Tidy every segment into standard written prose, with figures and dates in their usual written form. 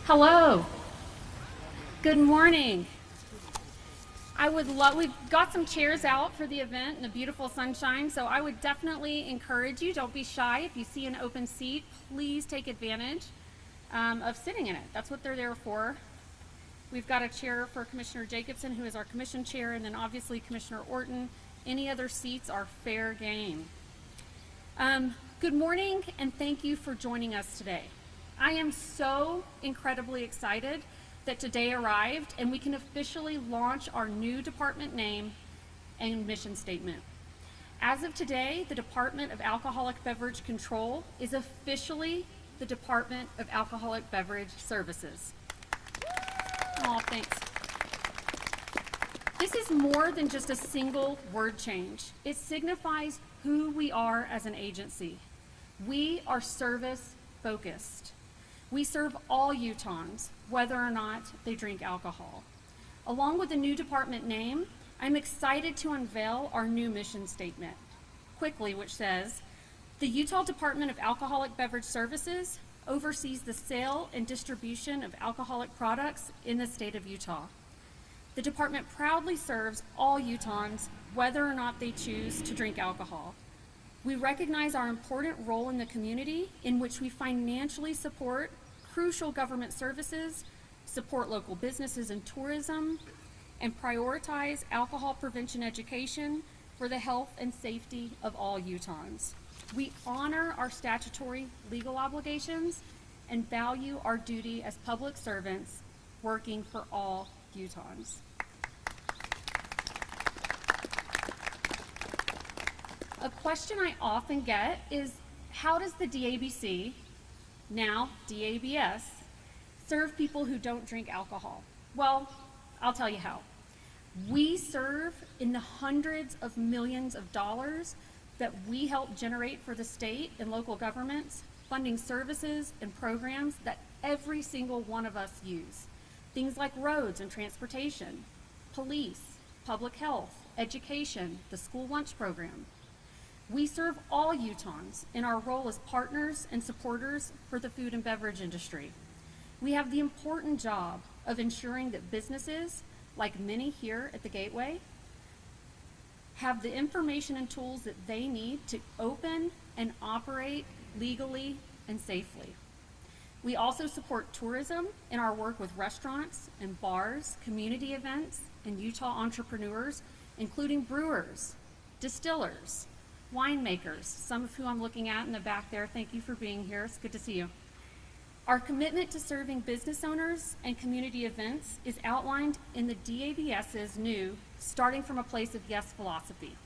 Hello. Good morning. We've got some chairs out for the event in the beautiful sunshine, so I would definitely encourage you, don't be shy. If you see an open seat, please take advantage of sitting in it. That's what they're there for. We've got a chair for Commissioner Jacobson, who is our commission chair, and then obviously Commissioner Orton. Any other seats are fair game. Good morning, and thank you for joining us today. I am so incredibly excited that today arrived and we can officially launch our new department name and mission statement. As of today, the Department of Alcoholic Beverage Control is officially the Department of Alcoholic Beverage Services. Oh, thanks. This is more than just a single word change. It signifies who we are as an agency. We are service focused. We serve all Utahns, whether or not they drink alcohol. Along with the new department name, I'm excited to unveil our new mission statement, quickly, which says, the Utah Department of Alcoholic Beverage Services oversees the sale and distribution of alcoholic products in the state of Utah. The department proudly serves all Utahns, whether or not they choose to drink alcohol. We recognize our important role in the community in which we financially support crucial government services, support local businesses and tourism, and prioritize alcohol prevention education for the health and safety of all Utahns. We honor our statutory legal obligations and value our duty as public servants working for all Utahns. A question I often get is, how does the DABC, now DABS, serve people who don't drink alcohol? Well, I'll tell you how. We serve in the hundreds of millions of dollars that we help generate for the state and local governments, funding services and programs that every single one of us use. Things like roads and transportation, police, public health, education, the school lunch program. We serve all Utahns in our role as partners and supporters for the food and beverage industry. We have the important job of ensuring that businesses, like many here at the Gateway, have the information and tools that they need to open and operate legally and safely. We also support tourism in our work with restaurants and bars, community events, and Utah entrepreneurs, including brewers, distillers, winemakers, some of who I'm looking at in the back there. Thank you for being here. It's good to see you. Our commitment to serving business owners and community events is outlined in the DABS's new Starting from a Place of Yes philosophy,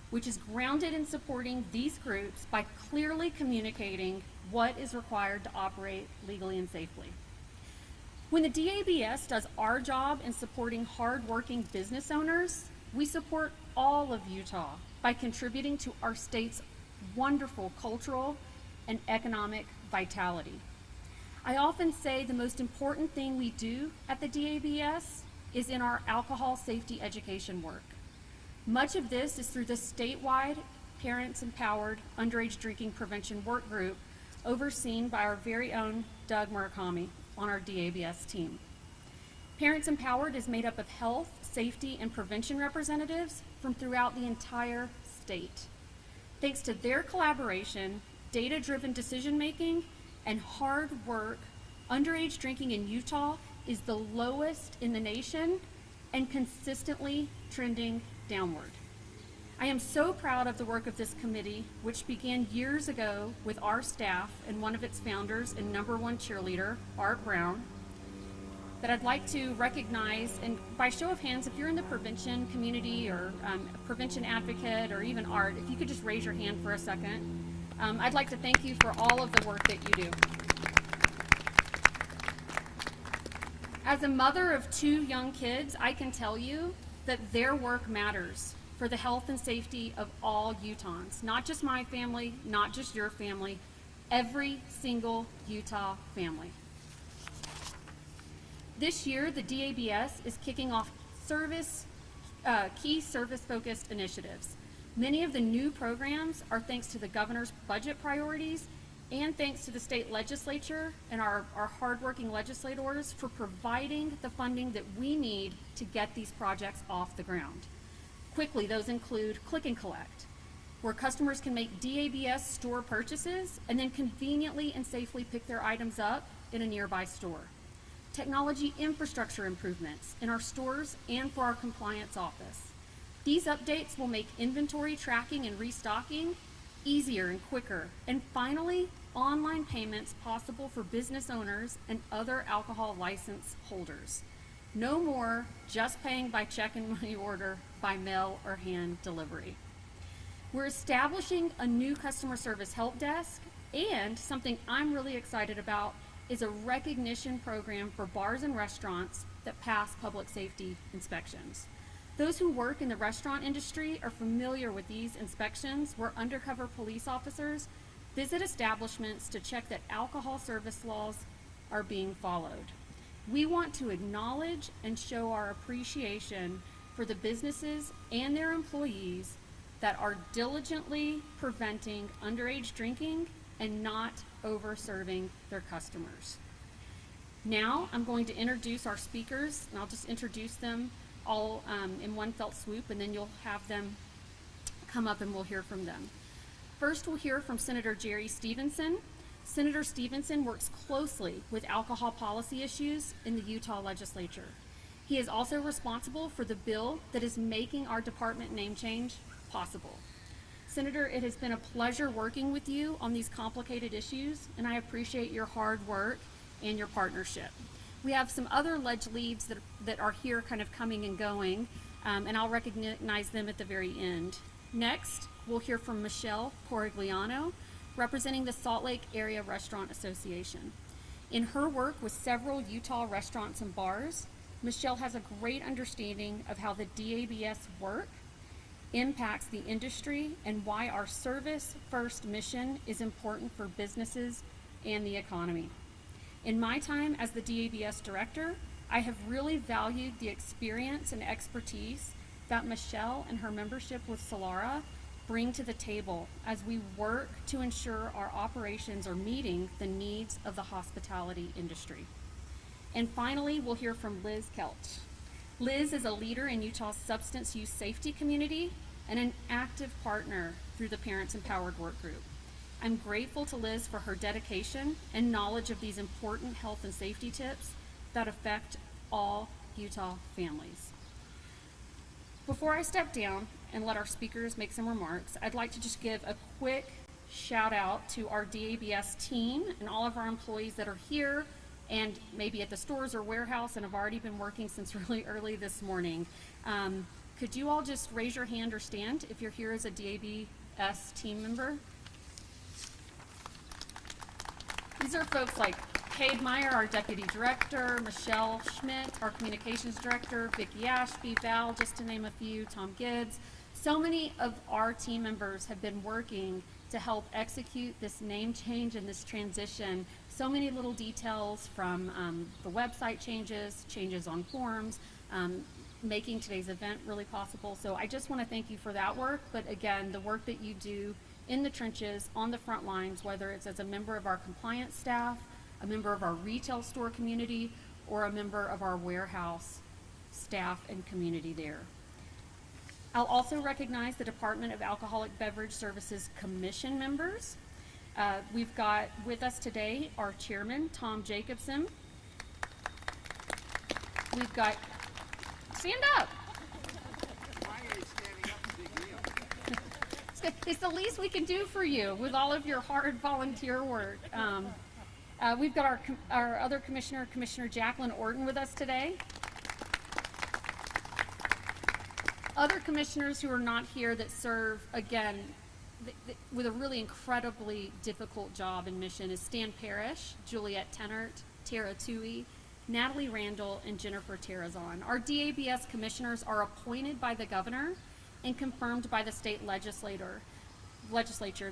which is grounded in supporting these groups by clearly communicating what is required to operate legally and safely. When the DABS does our job in supporting hard-working business owners, we support all of Utah by contributing to our state's wonderful cultural and economic vitality. I often say the most important thing we do at the DABS is in our alcohol safety education work. Much of this is through the statewide Parents Empowered Underage Drinking Prevention Work Group overseen by our very own Doug Murakami on our DABS team. Parents Empowered is made up of health, safety, and prevention representatives from throughout the entire state. Thanks to their collaboration, data-driven decision-making, and hard work, underage drinking in Utah is the lowest in the nation and consistently trending downward. I am so proud of the work of this committee, which began years ago with our staff and one of its founders and #1 cheerleader, Art Brown, that I'd like to recognize. And by show of hands, if you're in the prevention community or prevention advocate or even Art, if you could just raise your hand for a second. I'd like to thank you for all of the work that you do. As a mother of 2 young kids, I can tell you that their work matters for the health and safety of all Utahns, not just my family, not just your family, every single Utah family. This year, the DABS is kicking off key service-focused initiatives. Many of the new programs are thanks to the governor's budget priorities And thanks to the state legislature and our hardworking legislators for providing the funding that we need to get these projects off the ground. Quickly, those include Click and Collect, where customers can make DABS store purchases and then conveniently and safely pick their items up in a nearby store. Technology infrastructure improvements in our stores and for our compliance office. These updates will make inventory tracking and restocking easier and quicker. And finally, online payments possible for business owners and other alcohol license holders. No more just paying by check and money order, by mail or hand delivery. We're establishing a new customer service help desk, and something I'm really excited about is a recognition program for bars and restaurants that pass public safety inspections. Those who work in the restaurant industry are familiar with these inspections where undercover police officers visit establishments to check that alcohol service laws are being followed. We want to acknowledge and show our appreciation for the businesses and their employees that are diligently preventing underage drinking and not over-serving their customers. Now I'm going to introduce our speakers, and I'll just introduce them all in one fell swoop, and then you'll have them come up and we'll hear from them. First, we'll hear from Senator Jerry Stevenson. Senator Stevenson works closely with alcohol policy issues in the Utah legislature. He is also responsible for the bill that is making our department name change possible. Senator, it has been a pleasure working with you on these complicated issues, and I appreciate your hard work and your partnership. We have some other ledge leads that are here kind of coming and going, and I'll recognize them at the very end. Next, we'll hear from Michelle Corigliano, representing the Salt Lake Area Restaurant Association. In her work with several Utah restaurants and bars, Michelle has a great understanding of how the DABS work impacts the industry and why our service-first mission is important for businesses and the economy. In my time as the DABS director, I have really valued the experience and expertise that Michelle and her membership with Solara bring to the table as we work to ensure our operations are meeting the needs of the hospitality industry. And finally, we'll hear from Liz Kelch. Liz is a leader in Utah's substance use safety community and an active partner through the Parents Empowered Work Group. I'm grateful to Liz for her dedication and knowledge of these important health and safety tips that affect all Utah families. Before I step down and let our speakers make some remarks, I'd like to just give a quick shout out to our DABS team and all of our employees that are here and maybe at the stores or warehouse and have already been working since really early this morning. Could you all just raise your hand or stand if you're here as a DABS team member? These are folks like Cade Meyer, our Deputy Director, Michelle Schmidt, our Communications Director, Vicki Ashby, Val, just to name a few, Tom Gibbs. So many of our team members have been working to help execute this name change and this transition. So many little details from the website changes on forms, making today's event really possible. So I just want to thank you for that work, but again, the work that you do in the trenches, on the front lines, whether it's as a member of our compliance staff, a member of our retail store community, or a member of our warehouse staff and community there. I'll also recognize the Department of Alcoholic Beverage Services Commission members. We've got with us today our chairman, Tom Jacobson. We've got, stand up. It's the least we can do for you with all of your hard volunteer work. We've got our other commissioner, Commissioner Jacqueline Orton, with us today. Other commissioners who are not here that serve, again, with a really incredibly difficult job and mission is Stan Parrish, Juliette Tennert, Tara Toohey, Natalie Randall, and Jennifer Terrazon. Our DABS commissioners are appointed by the governor and confirmed by the state legislature.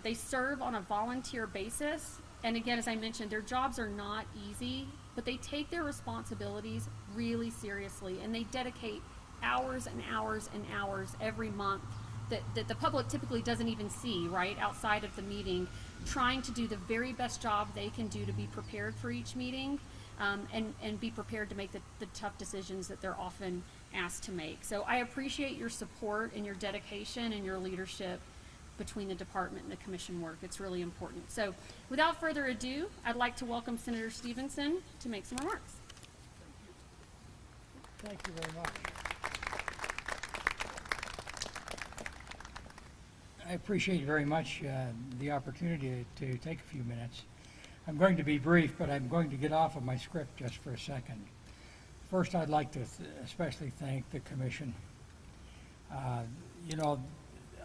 They serve on a volunteer basis, and again, as I mentioned, their jobs are not easy, but they take their responsibilities really seriously, and they dedicate hours and hours and hours every month that the public typically doesn't even see, right, outside of the meeting, trying to do the very best job they can do to be prepared for each meeting, and be prepared to make the tough decisions that they're often asked to make. So I appreciate your support and your dedication and your leadership between the department and the commission work. It's really important. So without further ado, I'd like to welcome Senator Stevenson to make some remarks. Thank you very much. I appreciate very much the opportunity to take a few minutes. I'm going to be brief, but I'm going to get off of my script just for a second. First, I'd like to especially thank the commission. You know,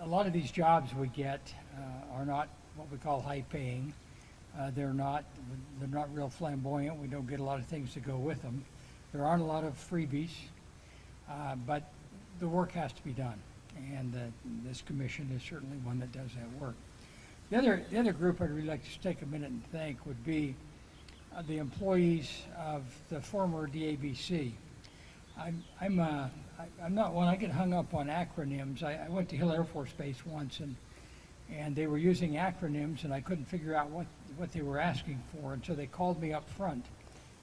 a lot of these jobs we get are not what we call high paying. They're not real flamboyant. We don't get a lot of things to go with them. There aren't a lot of freebies, but the work has to be done, and this commission is certainly one that does that work. The other group I'd really like to take a minute and thank would be the employees of the former DABC. I'm not one. I get hung up on acronyms. I went to Hill Air Force Base once, and they were using acronyms, and I couldn't figure out what they were asking for, and so they called me up front.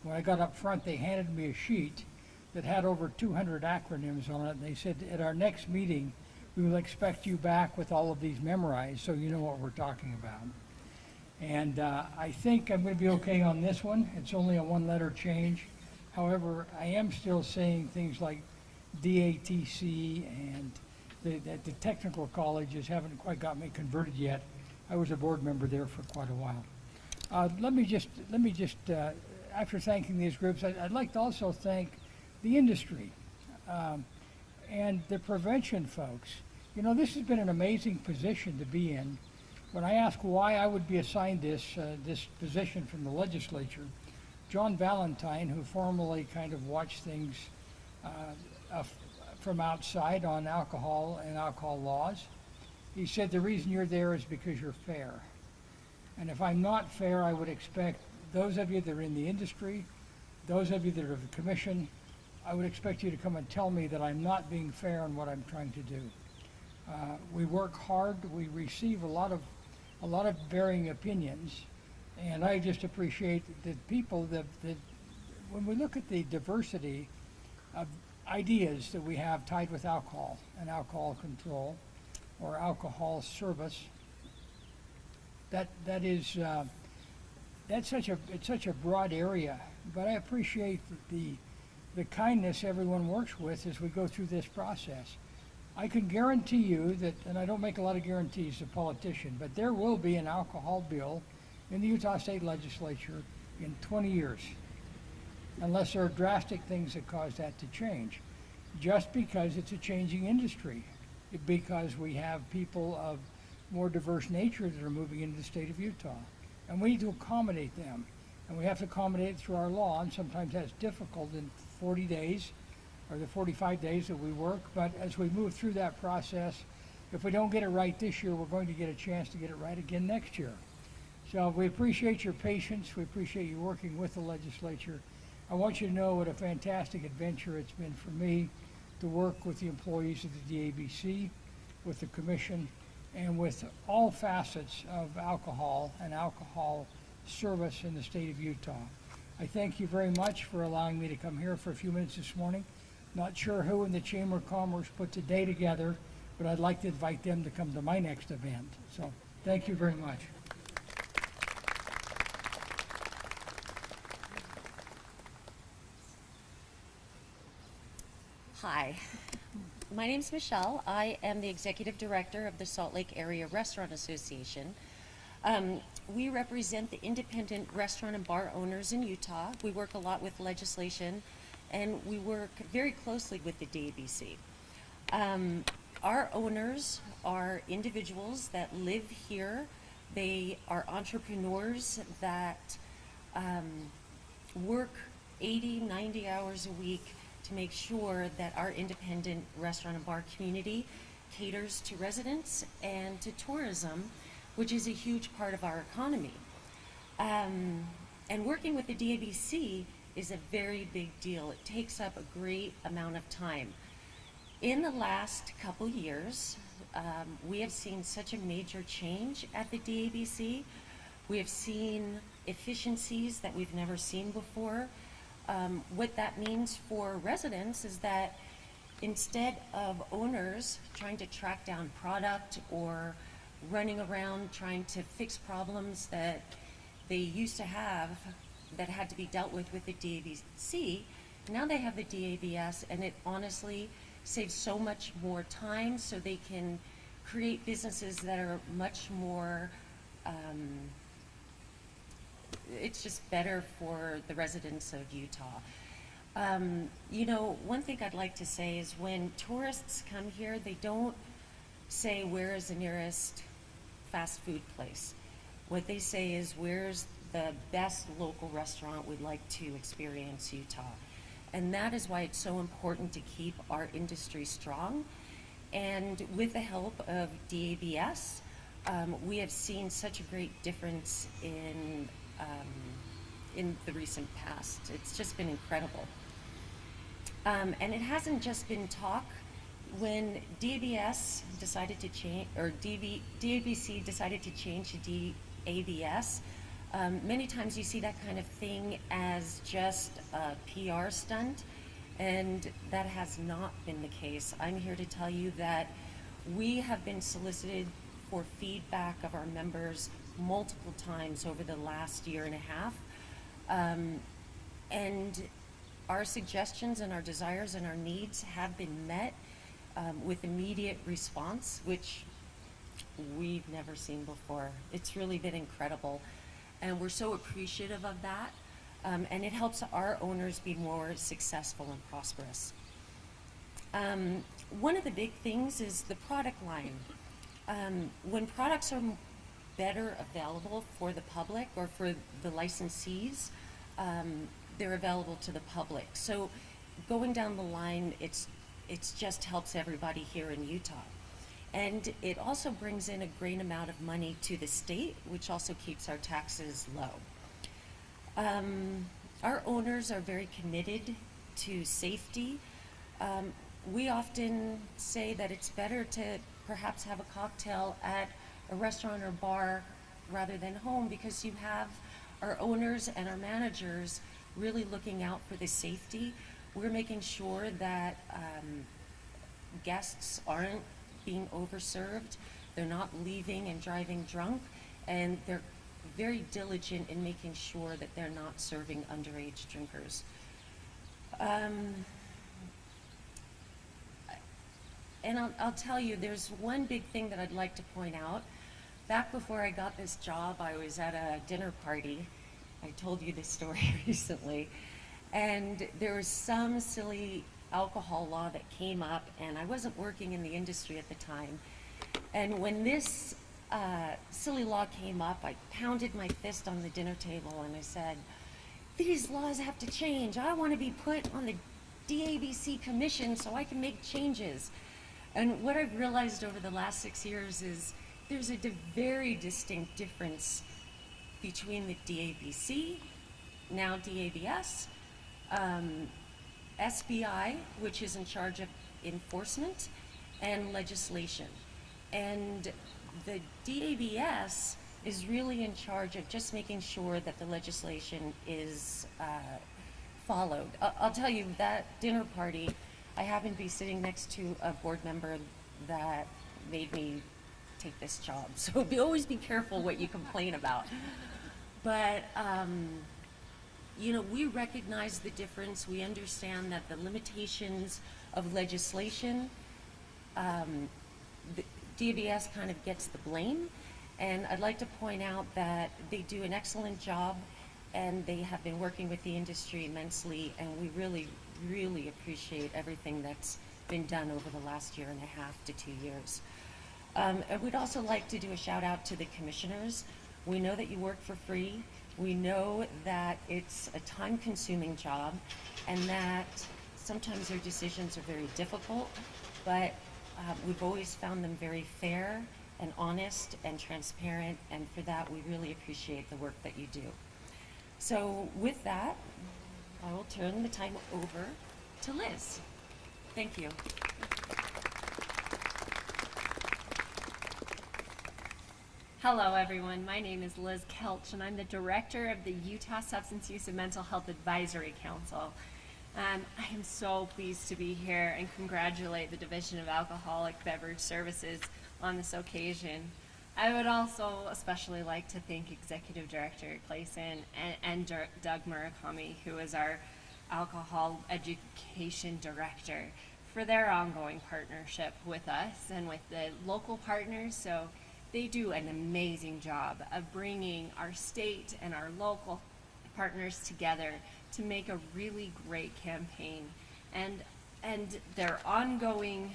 When I got up front, they handed me a sheet that had over 200 acronyms on it, and they said, at our next meeting, we will expect you back with all of these memorized so you know what we're talking about. And I think I'm going to be okay on this one. It's only a one-letter change. However, I am still saying things like DATC, and the technical colleges haven't quite got me converted yet. I was a board member there for quite a while. Let me just after thanking these groups, I'd like to also thank the industry and the prevention folks. You know, this has been an amazing position to be in. When I asked why I would be assigned this position from the legislature, John Valentine, who formerly kind of watched things from outside on alcohol and alcohol laws, he said the reason you're there is because you're fair. And if I'm not fair, I would expect those of you that are in the industry, those of you that are of the commission, I would expect you to come and tell me that I'm not being fair in what I'm trying to do. We work hard. We receive a lot of varying opinions, and I just appreciate that people that when we look at the diversity of ideas that we have tied with alcohol and alcohol control or alcohol service, it's such a broad area. But I appreciate the kindness everyone works with as we go through this process. I can guarantee you that, and I don't make a lot of guarantees as a politician, but there will be an alcohol bill in the Utah State Legislature in 20 years, unless there are drastic things that cause that to change, just because it's a changing industry, because we have people of more diverse nature that are moving into the state of Utah, and we need to accommodate them, and we have to accommodate it through our law, and sometimes that's difficult in 40 days or the 45 days that we work, but as we move through that process, if we don't get it right this year, we're going to get a chance to get it right again next year. So we appreciate your patience. We appreciate you working with the legislature. I want you to know what a fantastic adventure it's been for me to work with the employees of the DABC, with the commission, and with all facets of alcohol and alcohol service in the state of Utah. I thank you very much for allowing me to come here for a few minutes this morning. Not sure who in the Chamber of Commerce put today together, but I'd like to invite them to come to my next event. So thank you very much. Hi, my name's Michelle. I am the Executive Director of the Salt Lake Area Restaurant Association. We represent the independent restaurant and bar owners in Utah. We work a lot with legislation, and we work very closely with the DABC. Our owners are individuals that live here. They are entrepreneurs that work 80, 90 hours a week to make sure that our independent restaurant and bar community caters to residents and to tourism, which is a huge part of our economy. And working with the DABC is a very big deal. It takes up a great amount of time. In the last couple years, we have seen such a major change at the DABC. We have seen efficiencies that we've never seen before. What that means for residents is that instead of owners trying to track down product or running around trying to fix problems that they used to have that had to be dealt with the DABC, now they have the DABS, and it honestly saves so much more time, so they can create businesses that are much more, it's just better for the residents of Utah. You know, one thing I'd like to say is when tourists come here, they don't say, where is the nearest fast food place? What they say is, where's the best local restaurant we'd like to experience Utah? And that is why it's so important to keep our industry strong. And with the help of DABS, we have seen such a great difference in the recent past. It's just been incredible. And it hasn't just been talk. When DABS decided to change, or DABC decided to change to DABS, many times you see that kind of thing as just a PR stunt, and that has not been the case. I'm here to tell you that we have been solicited for feedback of our members multiple times over the last year and a half, and our suggestions and our desires and our needs have been met with immediate response, which we've never seen before. It's really been incredible, and we're so appreciative of that, and it helps our owners be more successful and prosperous. One of the big things is the product line. When products are better available for the public or for the licensees, they're available to the public. So going down the line, it's just helps everybody here in Utah. And it also brings in a great amount of money to the state, which also keeps our taxes low. Our owners are very committed to safety. We often say that it's better to perhaps have a cocktail at a restaurant or bar rather than home, because you have our owners and our managers really looking out for the safety. We're making sure that guests aren't being overserved, they're not leaving and driving drunk, and they're very diligent in making sure that they're not serving underage drinkers. And I'll tell you, there's one big thing that I'd like to point out. Back before I got this job, I was at a dinner party. I told you this story recently. And there was some silly alcohol law that came up, and I wasn't working in the industry at the time. And when this silly law came up, I pounded my fist on the dinner table and I said, these laws have to change. I want to be put on the DABC commission so I can make changes. And what I've realized over the last 6 years is there's a very distinct difference between the DABC, now DABS, SBI, which is in charge of enforcement, and legislation. And the DABS is really in charge of just making sure that the legislation is followed. I'll tell you, that dinner party, I happened to be sitting next to a board member that made me take this job. So always be careful what you complain about. But, you know, we recognize the difference. We understand that the limitations of legislation, the DABS kind of gets the blame. And I'd like to point out that they do an excellent job, and they have been working with the industry immensely, and we really, really appreciate everything that's been done over the last year and a half to 2 years. And we'd also like to do a shout out to the commissioners. We know that you work for free. We know that it's a time-consuming job, and that sometimes your decisions are very difficult, but we've always found them very fair and honest and transparent, and for that we really appreciate the work that you do. So with that, I will turn the time over to Liz. Thank you. Hello, everyone. My name is Liz Kelch, and I'm the director of the Utah Substance Use and Mental Health Advisory Council. I am so pleased to be here and congratulate the Division of Alcoholic Beverage Services on this occasion. I would also especially like to thank Executive Director Clayson and Doug Murakami, who is our Alcohol Education Director, for their ongoing partnership with us and with the local partners. So they do an amazing job of bringing our state and our local partners together to make a really great campaign, and their ongoing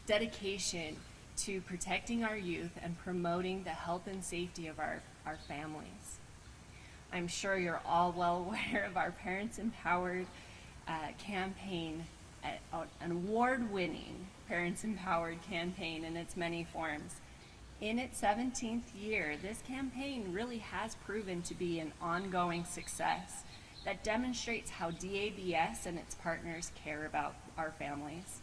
dedication to protecting our youth and promoting the health and safety of our families. I'm sure you're all well aware of our Parents Empowered campaign, an award-winning Parents Empowered campaign in its many forms. In its 17th year, this campaign really has proven to be an ongoing success that demonstrates how DABS and its partners care about our families.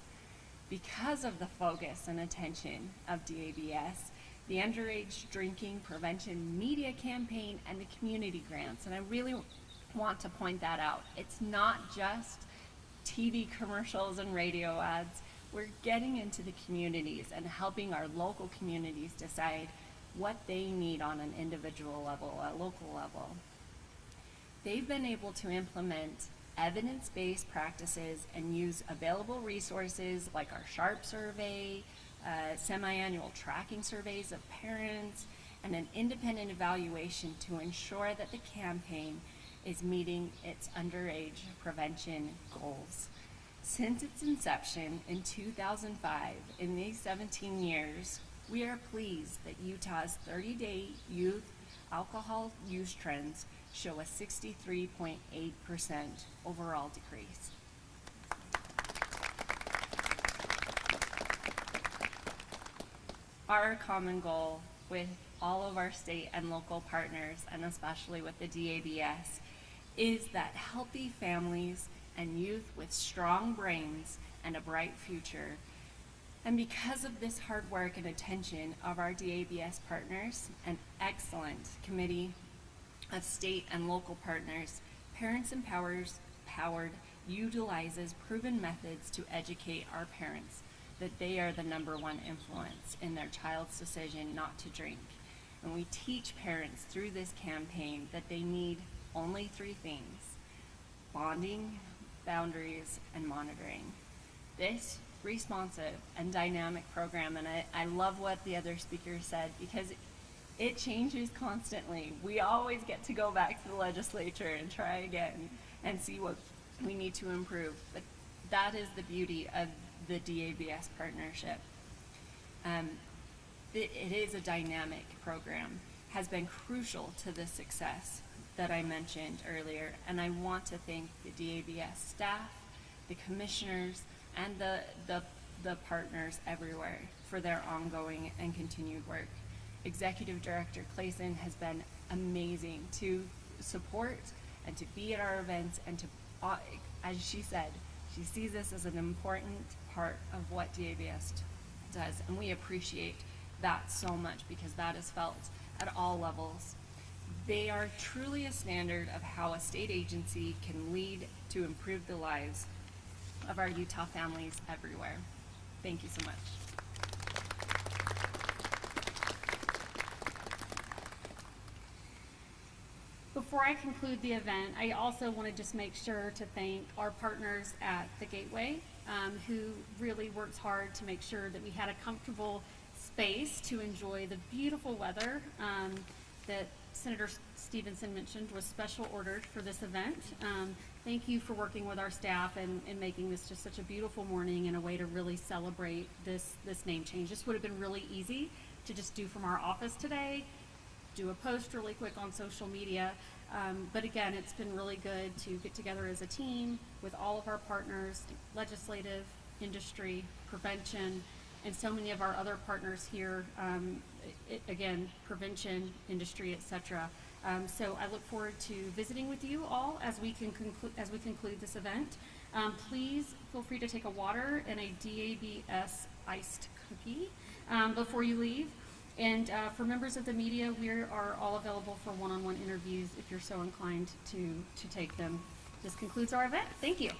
Because of the focus and attention of DABS, the Underage Drinking Prevention Media Campaign, and the community grants, and I really want to point that out. It's not just TV commercials and radio ads. We're getting into the communities and helping our local communities decide what they need on an individual level, a local level. They've been able to implement evidence-based practices and use available resources like our SHARP survey, semi-annual tracking surveys of parents, and an independent evaluation to ensure that the campaign is meeting its underage prevention goals. Since its inception in 2005, in these 17 years, we are pleased that Utah's 30-day youth alcohol use trends show a 63.8% overall decrease. Our common goal with all of our state and local partners, and especially with the DABS, is that healthy families and youth with strong brains and a bright future. And because of this hard work and attention of our DABS partners, an excellent committee of state and local partners, Parents Empowered utilizes proven methods to educate our parents that they are the #1 influence in their child's decision not to drink. And we teach parents through this campaign that they need only 3 things: bonding, boundaries, and monitoring. This responsive and dynamic program, and I love what the other speakers said, because it changes constantly. We always get to go back to the legislature and try again and see what we need to improve. But that is the beauty of the DABS partnership. It is a dynamic program, has been crucial to the success that I mentioned earlier, and I want to thank the DABS staff, the commissioners, and the partners everywhere for their ongoing and continued work. Executive Director Clayson has been amazing to support and to be at our events, and to, as she said, she sees this as an important part of what DABS does, and we appreciate that so much, because that is felt at all levels. They are truly a standard of how a state agency can lead to improve the lives of our Utah families everywhere. Thank you so much. Before I conclude the event, I also want to just make sure to thank our partners at the Gateway, who really worked hard to make sure that we had a comfortable space to enjoy the beautiful weather that Senator Stevenson mentioned was special ordered for this event. Thank you for working with our staff and making this just such a beautiful morning and a way to really celebrate this name change. This would have been really easy to just do from our office today, do a post really quick on social media. But again, it's been really good to get together as a team with all of our partners, legislative, industry, prevention, and so many of our other partners here, again, prevention, industry, etc. So I look forward to visiting with you all as we conclude this event. Please feel free to take a water and a DABS iced cookie before you leave. And for members of the media, we are all available for one-on-one interviews if you're so inclined to take them. This concludes our event. Thank you.